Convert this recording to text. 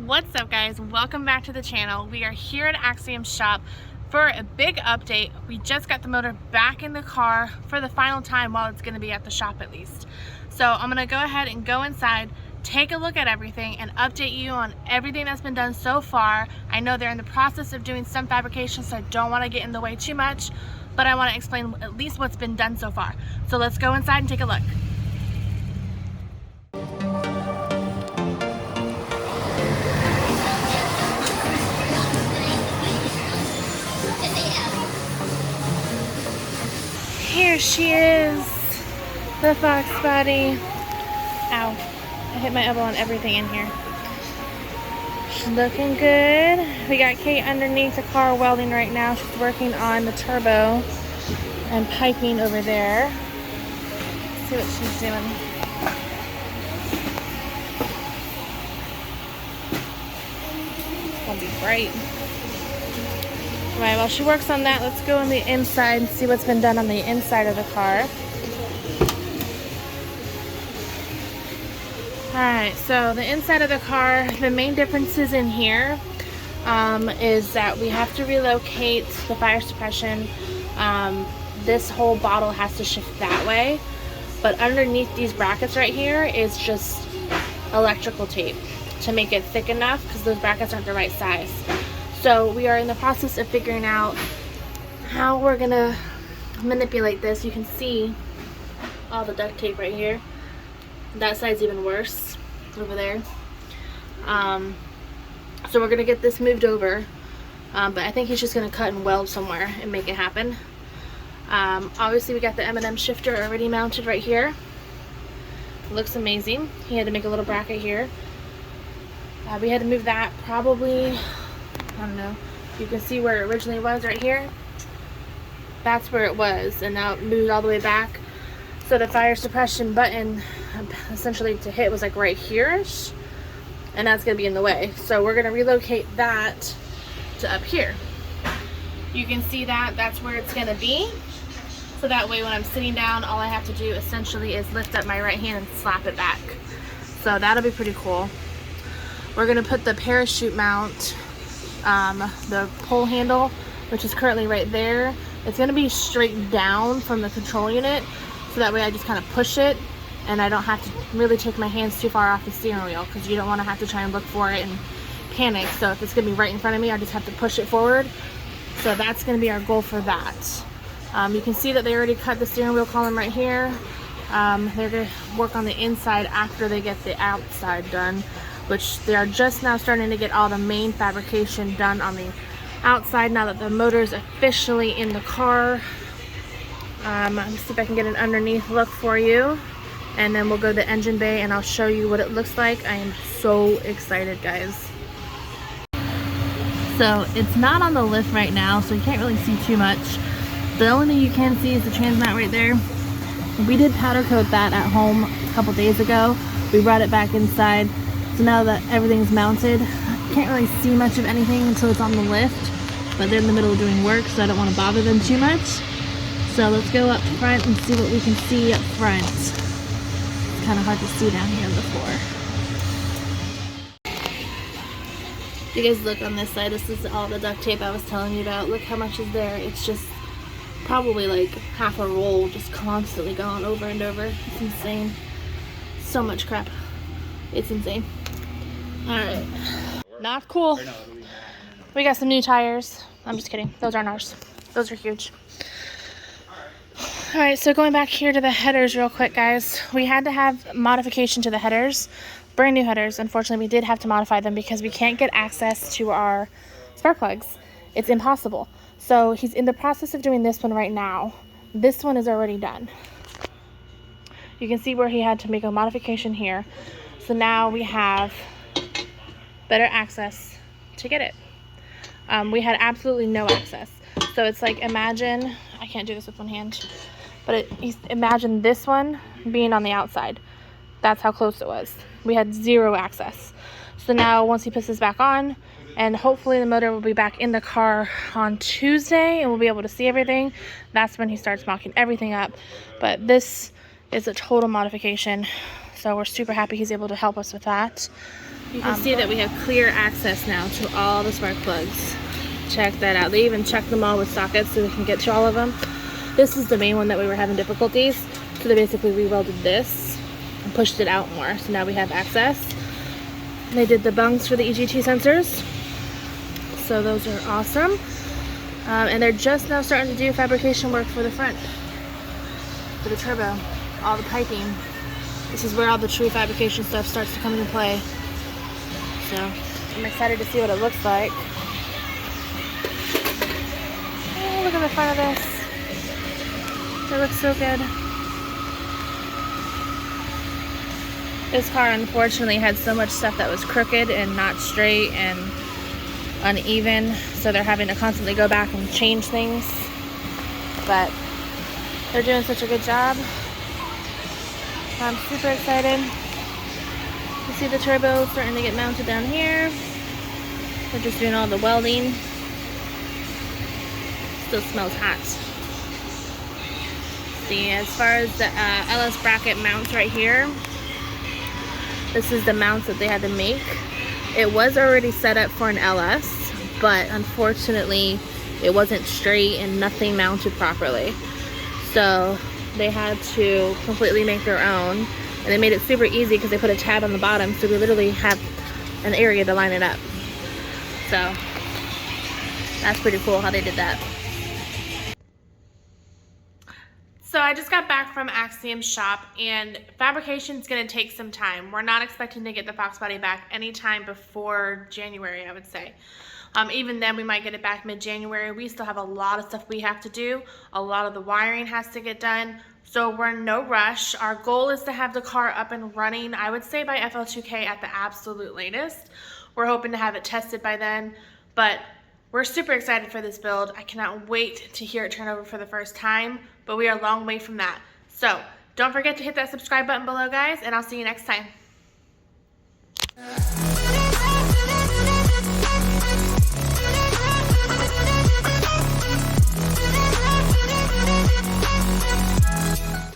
What's up, guys? Welcome back to the channel. We are here at Axiom's shop for a big update. We just got the motor back in the car for the final time while it's going to be at the shop at least. So I'm going to go ahead and go inside, take a look at everything, and update you on everything that's been done so far. I know they're in the process of doing some fabrication, so I don't want to get in the way too much, but I want to explain at least what's been done so far. So let's go inside and take a look. Here she is, the Foxbody. Ow, I hit my elbow on everything in here. She's looking good. We got Kate underneath the car welding right now. She's working on the turbo and piping over there. Let's see what she's doing. It's gonna be bright. Alright, while she works on that, let's go on the inside and see what's been done on the inside of the car. Alright, so the inside of the car, the main differences in here is that we have to relocate the fire suppression. This whole bottle has to shift that way, but underneath these brackets right here is just electrical tape to make it thick enough because those brackets aren't the right size. So we are in the process of figuring out how we're gonna manipulate this. You can see all the duct tape right here. That side's even worse over there. So we're gonna get this moved over, but I think he's just gonna cut and weld somewhere and make it happen. Obviously we got the M&M shifter already mounted right here. It looks amazing. He had to make a little bracket here. We had to move that probably, I don't know, you can see where it originally was right here. That's where it was, and now it moved all the way back. So the fire suppression button essentially to hit was like right here-ish, and that's gonna be in the way. So we're gonna relocate that to up here. You can see that that's where it's gonna be. So that way when I'm sitting down, all I have to do essentially is lift up my right hand and slap it back. So that'll be pretty cool. We're gonna put the parachute mount, the pole handle, which is currently right there. It's going to be straight down from the control unit, so that way I just kind of push it and I don't have to really take my hands too far off the steering wheel, because you don't want to have to try and look for it and panic. So if it's going to be right in front of me, I just have to push it forward. So that's going to be our goal for that. You can see that they already cut the steering wheel column right here. They're going to work on the inside after they get the outside done, which they are just now starting to get all the main fabrication done on the outside now that the motor is officially in the car. Let's see if I can get an underneath look for you, and then we'll go to the engine bay and I'll show you what it looks like. I am so excited, guys. So it's not on the lift right now, so you can't really see too much. The only thing you can see is the trans mat right there. We did powder coat that at home a couple days ago. We brought it back inside. So now that everything's mounted, I can't really see much of anything until it's on the lift, but they're in the middle of doing work, so I don't want to bother them too much. So let's go up front and see what we can see up front. It's kind of hard to see down here on the floor. If you guys look on this side, this is all the duct tape I was telling you about. Look how much is there. It's just probably like half a roll just constantly going over and over. It's insane. So much crap. It's insane. Alright. Not cool. We got some new tires. I'm just kidding. Those aren't ours. Those are huge. Alright, so going back here to the headers real quick, guys. We had to have modification to the headers. Brand new headers. Unfortunately, we did have to modify them because we can't get access to our spark plugs. It's impossible. So he's in the process of doing this one right now. This one is already done. You can see where he had to make a modification here. So now we have better access to get it. We had absolutely no access. So it's like, imagine, I can't do this with one hand, but imagine this one being on the outside. That's how close it was. We had zero access. So now once he puts this back on, and hopefully the motor will be back in the car on Tuesday and we'll be able to see everything, that's when he starts mocking everything up. But this is a total modification. So we're super happy he's able to help us with that. You can see that we have clear access now to all the spark plugs. Check that out. They even checked them all with sockets so we can get to all of them. This is the main one that we were having difficulties. So they basically re-welded this and pushed it out more. So now we have access. They did the bungs for the EGT sensors. So those are awesome. And they're just now starting to do fabrication work for the front. For the turbo. All the piping. This is where all the true fabrication stuff starts to come into play. So I'm excited to see what it looks like. Oh, look at the front of this. It looks so good. This car unfortunately had so much stuff that was crooked and not straight and uneven, so they're having to constantly go back and change things. But they're doing such a good job. I'm super excited. You see the turbo starting to get mounted down here. We're just doing all the welding. Still smells hot. See, as far as the LS bracket mounts right here, this is the mounts that they had to make. It was already set up for an LS, but unfortunately it wasn't straight and nothing mounted properly. So they had to completely make their own, and they made it super easy because they put a tab on the bottom, so we literally have an area to line it up. So that's pretty cool how they did that. So I just got back from Axiom's shop, and fabrication is going to take some time. We're not expecting to get the Foxbody back anytime before January, I would say. Even then, we might get it back mid-January. We still have a lot of stuff we have to do. A lot of the wiring has to get done. So we're in no rush. Our goal is to have the car up and running, I would say by FL2K at the absolute latest. We're hoping to have it tested by then, but we're super excited for this build. I cannot wait to hear it turn over for the first time, but we are a long way from that. So don't forget to hit that subscribe button below, guys, and I'll see you next time.